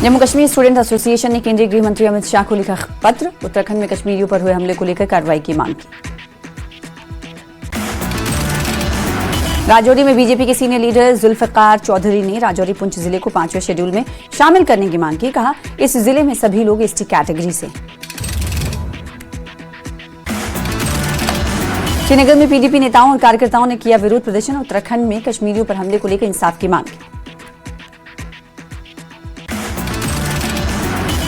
Jammu Kashmir student association ने केंद्रीय गृह मंत्री अमित शाह को लिखा पत्र। उत्तराखंड में कश्मीरियों पर हुए हमले को लेकर कार्रवाई की मांग की। राजौरी में बीजेपी के सीनियर लीडर जुल्फिकार चौधरी ने राजौरी पुंछ जिले को 5वें शेड्यूल में शामिल करने की मांग की। कहा, इस जिले में सभी लोग एसटी कैटेगरी से। श्रीनगर में पीडीपी नेताओं और कार्यकर्ताओं ने किया विरोध प्रदर्शन। उत्तराखंड में कश्मीरियों पर हमले को लेकर इंसाफ की मांग की।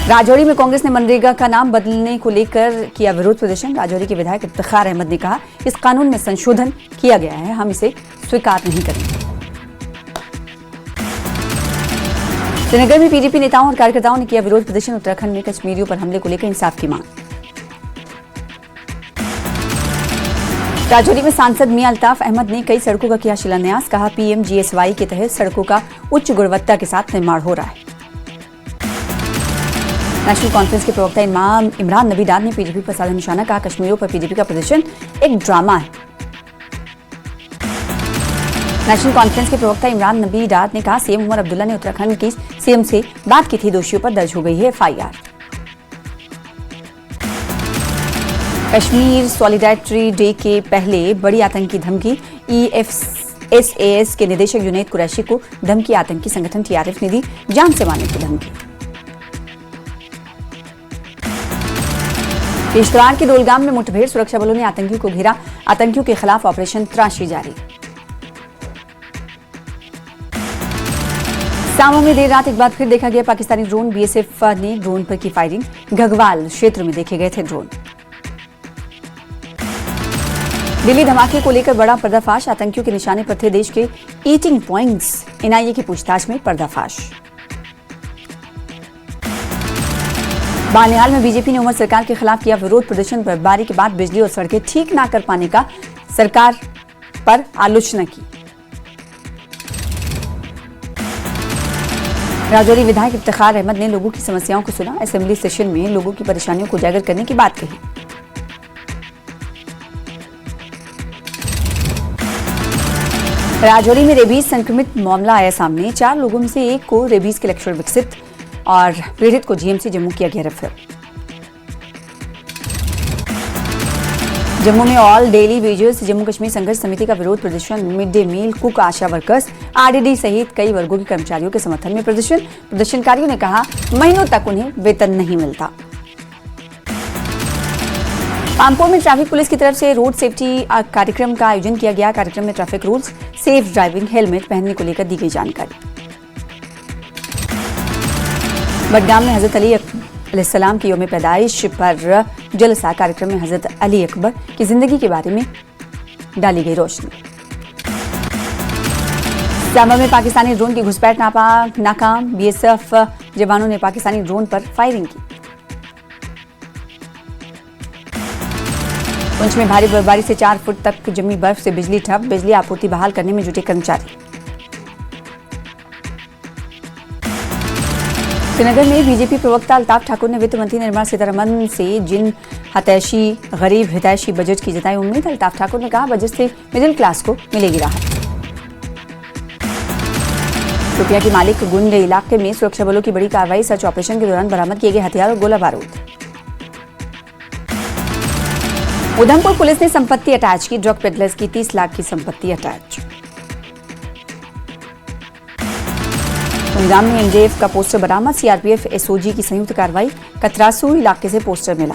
राजौरी में कांग्रेस ने मनरेगा का नाम बदलने को लेकर किया विरोध प्रदर्शन। राजौरी के विधायक इफ्तिखार अहमद ने कहा, इस कानून में संशोधन किया गया है, हम इसे स्वीकार नहीं करेंगे। श्रीनगर में पीडीपी नेताओं और कार्यकर्ताओं ने किया विरोध प्रदर्शन। उत्तराखंड में कश्मीरियों पर हमले को लेकर इंसाफ की मांग। राजौरी में सांसद मियां अल्ताफ अहमद ने कई सड़कों का किया शिलान्यास। कहा, पीएमजीएसवाई के तहत सड़कों का उच्च गुणवत्ता के साथ निर्माण हो रहा है। नेशनल कॉन्फ्रेंस के प्रवक्ता इमरान नबी डार ने पीडीपी पर साधा निशाना। कहा, कश्मीरियों पर पीडीपी का प्रदर्शन एक ड्रामा है। नेशनल कॉन्फ्रेंस के प्रवक्ता इमरान नबी डार ने कहा, सीएम उमर अब्दुल्ला ने उत्तराखंड की सीएम से बात की थी, दोषियों पर दर्ज हो गई है एफआईआर। कश्मीर सॉलिडारिटी डे के पहले बड़ी आतंकी धमकी। EFSAS के निदेशक जुनैद कुरैशी को धमकी। आतंकी संगठन TRF ने दी जान से मारने की धमकी। किश्तवाड़ के डोलगाम में मुठभेड़। सुरक्षा बलों ने आतंकियों को घेरा। आतंकियों के खिलाफ ऑपरेशन तलाशी जारी। सामो में देर रात एक बार फिर देखा गया पाकिस्तानी ड्रोन। BSF ने ड्रोन पर की फायरिंग। घगवाल क्षेत्र में देखे गए थे ड्रोन। दिल्ली धमाके को लेकर बड़ा पर्दाफाश। आतंकियों के निशाने पर थे देश के ईटिंग पॉइंट्स। NIA की पूछताछ में पर्दाफाश। बानिहाल में बीजेपी ने उमर सरकार के खिलाफ किया विरोध प्रदर्शन। बर्फबारी के बाद बिजली और सड़कें ठीक ना कर पाने का सरकार पर आलोचना की। राजौरी विधायक इफ्तिखार अहमद ने लोगों की समस्याओं को सुना। असेंबली सेशन में लोगों की परेशानियों को उजागर करने की बात कही। राजौरी में रेबीज संक्रमित मामला आया सामने। 4 लोगों में से एक को रेबीज के लक्षण विकसित और पीड़ित को GMC जम्मू किया गया रेफर। जम्मू में all daily wages Jammu Kashmir संघर्ष समिति का विरोध प्रदर्शन। मिड डे मील कुक, आशा वर्कर्स, RDD सहित कई वर्गों के कर्मचारियों के समर्थन में प्रदर्शन। प्रदर्शनकारियों ने कहा, महीनों तक उन्हें वेतन नहीं मिलता। पामपुर में ट्रैफिक पुलिस की तरफ से रोड सेफ्टी कार्यक्रम का आयोजन किया गया। कार्यक्रम में traffic rules, safe driving, helmet पहनने को लेकर दी गई जानकारी। बडगाम में हजरत अली अलैहिस्सलाम की यौम पैदाइश पर जलसा। कार्यक्रम में हजरत अली अकबर की जिंदगी के बारे में डाली गई रोशनी। सामा में पाकिस्तानी ड्रोन की घुसपैठ नाकाम। BSF जवानों ने पाकिस्तानी ड्रोन पर फायरिंग की। पुंछ में भारी बर्फबारी से 4 फुट तक जमी बर्फ से बिजली ठप। बिजली आपूर्ति बहाल करने में जुटे कर्मचारी। श्रीनगर में बीजेपी प्रवक्ता अल्ताफ ठाकुर ने वित्त मंत्री निर्मला सीतारमण से जिन गरीब हितैषी बजट की जताई उम्मीद। अल्ताफ ठाकुर ने कहा, बजट से मिडिल क्लास को मिलेगी राहत। शोपियां के मालिक गुंड इलाके में सुरक्षा बलों की बड़ी कार्रवाई। सर्च ऑपरेशन के दौरान बरामद किए गए हथियार और गोला बारूद। उधमपुर पुलिस ने संपत्ति अटैच की। ड्रग पेडलर्स की 30 लाख की संपत्ति अटैच। कुलगाम में MJF का पोस्टर बरामद। CRPF SOG की संयुक्त कार्रवाई। कतरासू इलाके से पोस्टर मिला।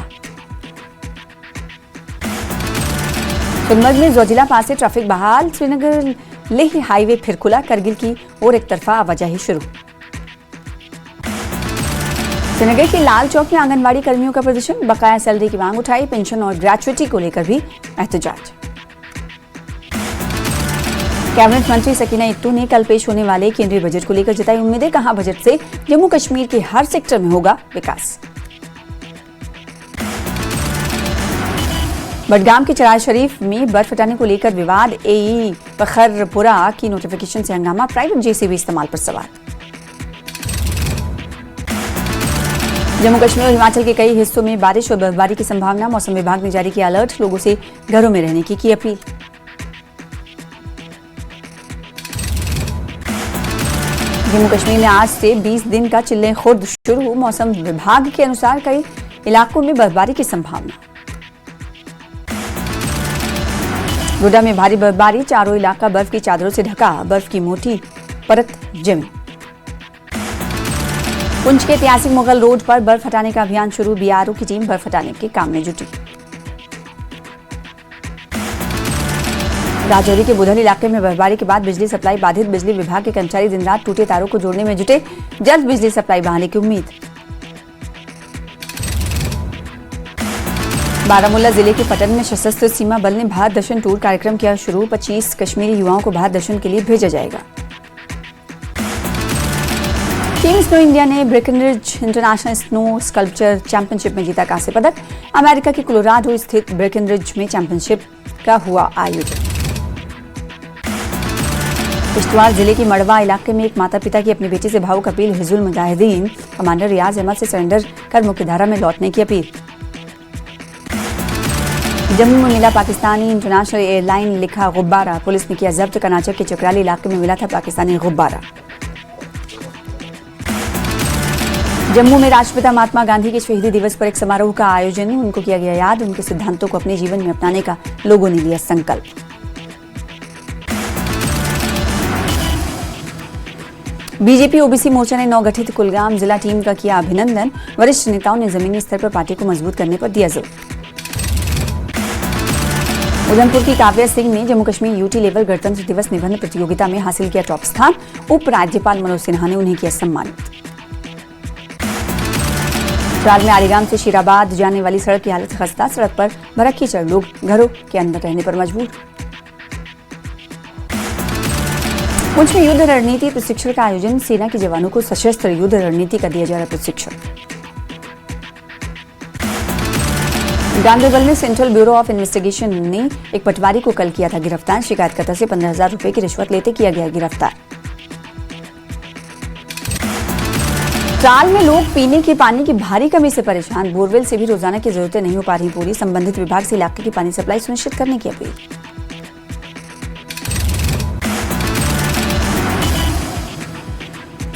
सोनमर्ग में जोजिला पास से ट्रैफिक बहाल। श्रीनगर लेह हाईवे फिर खुला। करगिल की ओर एक तरफा आवाजाही शुरू। श्रीनगर के लाल चौक में आंगनबाड़ी कर्मियों का प्रदर्शन। बकाया सैलरी की मांग उठाई। पेंशन और ग्रेचुइटी को लेकर भी एहतजाज। कैबिनेट मंत्री सकीना इत्तू ने कल पेश होने वाले केंद्रीय बजट को लेकर जताई उम्मीदें। कहा, बजट से जम्मू कश्मीर के हर सेक्टर में होगा विकास। बडगाम के चरार शरीफ में बर्फ हटाने को लेकर विवाद। AE फखरपुरा की नोटिफिकेशन से हंगामा। प्राइवेट JCB इस्तेमाल पर सवाल। जम्मू कश्मीर और हिमाचल के कई हिस्सों में बारिश और बर्फबारी की संभावना। मौसम विभाग ने जारी किया अलर्ट। लोगों से घरों में रहने की अपील। जम्मू कश्मीर में आज से 20 दिन का चिल्ले खुर्द शुरू। मौसम विभाग के अनुसार कई इलाकों में बर्फबारी की संभावना। डोडा में भारी बर्फबारी, चारों इलाका बर्फ की चादरों से ढका, बर्फ की मोटी परत जमी। पुंछ के ऐतिहासिक मुगल रोड पर बर्फ हटाने का अभियान शुरू। बीआरओ की टीम बर्फ हटाने के काम में जुटी। राजौरी के बुधल इलाके में बर्फबारी के बाद बिजली सप्लाई बाधित। बिजली विभाग के कर्मचारी दिन रात टूटे तारों को जोड़ने में जुटे। जल्द बिजली सप्लाई बहाने की उम्मीद। बारामूला जिले के पटन में सशस्त्र सीमा बल ने भारत दर्शन टूर कार्यक्रम किया शुरू। 25 कश्मीरी युवाओं को भारत दर्शन के लिए भेजा जाएगा। टीम स्नो इंडिया ने ब्रेकनरिज इंटरनेशनल स्नो स्कल्पचर चैंपियनशिप में जीता कांस्य पदक। अमेरिका के कोलोराडो स्थित ब्रेकनरिज में चैंपियनशिप का हुआ आयोजन। किश्तवाड़ जिले के मड़वा इलाके में एक माता पिता की अपनी बेटी से भावुक अपील। हिजबुल मुजाहिदीन कमांडर रियाज अहमद से सरेंडर कर मुख्यधारा में लौटने की अपील। जम्मू में मिला पाकिस्तानी इंटरनेशनल एयरलाइन लिखा गुब्बारा। पुलिस ने किया जब्त। कर्नाटक के चकराली इलाके में मिला था पाकिस्तानी गुब्बारा। जम्मू में राष्ट्रपिता महात्मा गांधी के शहीदी दिवस पर एक समारोह का आयोजन। उनको किया गया याद। उनके सिद्धांतों को अपने जीवन में अपनाने का लोगों ने लिया संकल्प। बीजेपी ओबीसी मोर्चा ने नवगठित कुलगाम जिला टीम का किया अभिनंदन। वरिष्ठ नेताओं ने जमीनी स्तर पर पार्टी को मजबूत करने पर दिया जोर। उधमपुर की काव्या सिंह ने जम्मू कश्मीर यूटी लेवल गणतंत्र दिवस निबंध प्रतियोगिता में हासिल किया टॉप स्थान। उप राज्यपाल मनोज सिन्हा ने उन्हें किया सम्मानित। में आलीगाम से शीराबाद जाने वाली सड़क की हालत खस्ता। सड़क पर भरत कीचड़, लोग घरों के अंदर रहने पर मजबूर। पुंछ में युद्ध रणनीति प्रशिक्षण का आयोजन। सेना के जवानों को सशस्त्र युद्ध रणनीति का दिया जा रहा प्रशिक्षण। गांधरबल में सेंट्रल ब्यूरो ऑफ इन्वेस्टिगेशन ने एक पटवारी को कल किया था गिरफ्तार। शिकायतकर्ता से 15,000 रुपए की रिश्वत लेते किया गया गिरफ्तार। ट्राल में लोग पीने के पानी की भारी कमी से परेशान। बोरवेल से भी रोजाना की जरूरतें नहीं हो पा रही पूरी। संबंधित विभाग से इलाके की पानी सप्लाई सुनिश्चित करने की अपील।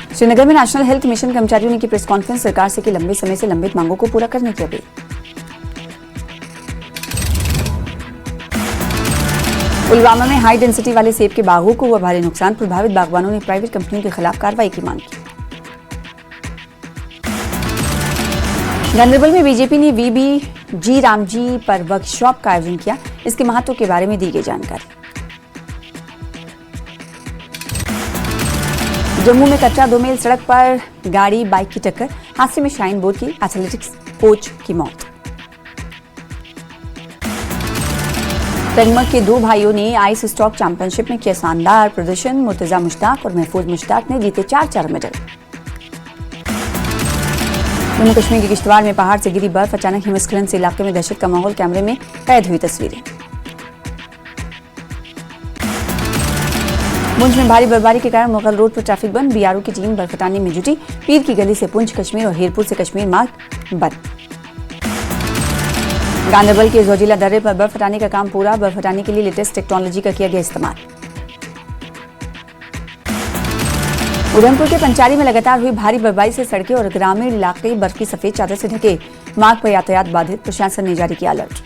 श्रीनगर में नेशनल हेल्थ मिशन कर्मचारियों ने की प्रेस कॉन्फ्रेंस। सरकार से की लंबे समय से लंबित मांगों को पूरा करने की अपील। पुलवामा में हाई डेंसिटी वाले सेब के बागों को हुआ भारी नुकसान। प्रभावित बागवानों ने प्राइवेट कंपनियों के खिलाफ कार्रवाई की मांग की। गांधरबल में बीजेपी ने वीबी रामजी पर वर्कशॉप का आयोजन किया। इसके महत्व के बारे में दी गई जानकारी। जम्मू में कटरा दोमेल सड़क पर गाड़ी बाइक की टक्कर। हादसे में शाइन बोर्ड की एथलेटिक्स कोच की मौत। टंगमक के दो भाइयों ने आइस स्टॉक चैंपियनशिप में किया शानदार प्रदर्शन। मुर्तजा मुश्ताक और महफूज मुश्ताक ने जीते 4 मेडल। जम्मू कश्मीर के किश्तवाड़ में पहाड़ से गिरी बर्फ। अचानक हिमस्खलन से इलाके में दहशत का माहौल। कैमरे में कैद हुई तस्वीरें। पुंछ में भारी बर्फबारी के कारण मुगल रोड पर ट्रैफिक बंद। बीआरओ की टीम बर्फ हटाने में जुटी। पीर की गली से पुंछ कश्मीर और हीरपुर से कश्मीर मार्ग बंद। गांधरबल के जोजिला दर्रे पर बर्फ हटाने का काम पूरा। बर्फ हटाने के लिए लेटेस्ट टेक्नोलॉजी का किया गया इस्तेमाल। उधमपुर के पंचारी में लगातार हुई भारी बर्फबारी से सड़कें और ग्रामीण इलाके बर्फ की सफेद चादर से ढके। मार्ग पर यातायात बाधित। प्रशासन ने जारी किया अलर्ट।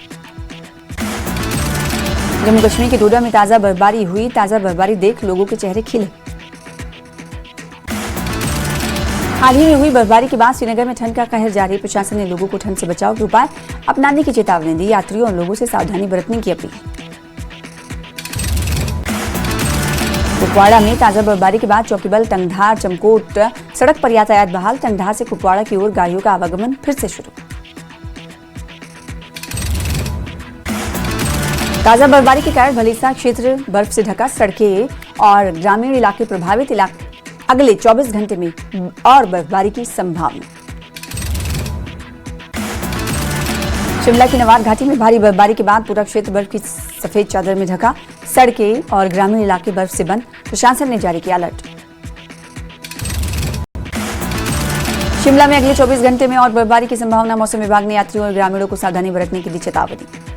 जम्मू कश्मीर के डोडा में ताजा बर्फबारी हुई। ताजा बर्फबारी देख लोगों के चेहरे खिले। हाल ही में हुई बर्फबारी के बाद श्रीनगर में ठंड का कहर जारी। प्रशासन ने लोगों को ठंड से बचाव के उपाय अपनाने की चेतावनी दी। यात्रियों और लोगों से सावधानी बरतने की अपील। कुपवाड़ा में ताजा बर्फबारी के बाद चौकीबल टंगधार चमकोट सड़क पर यातायात बहाल। टंगधार से कुपवाड़ा की ओर गाड़ियों का आवागमन फिर से शुरू। ताजा बर्फबारी के कारण भलीसा क्षेत्र बर्फ से ढका। सड़कें और ग्रामीण इलाके प्रभावित। अगले 24 घंटे में और बर्फबारी की संभावना। शिमला की नवार घाटी में भारी बर्फबारी के बाद पूरा क्षेत्र बर्फ की सफेद चादर में ढका। सड़कें और ग्रामीण इलाके बर्फ से बंद। प्रशासन ने जारी किया अलर्ट। शिमला में अगले 24 घंटे में और बर्फबारी की संभावना। मौसम विभाग ने यात्रियों और ग्रामीणों को सावधानी बरतने की दी चेतावनी।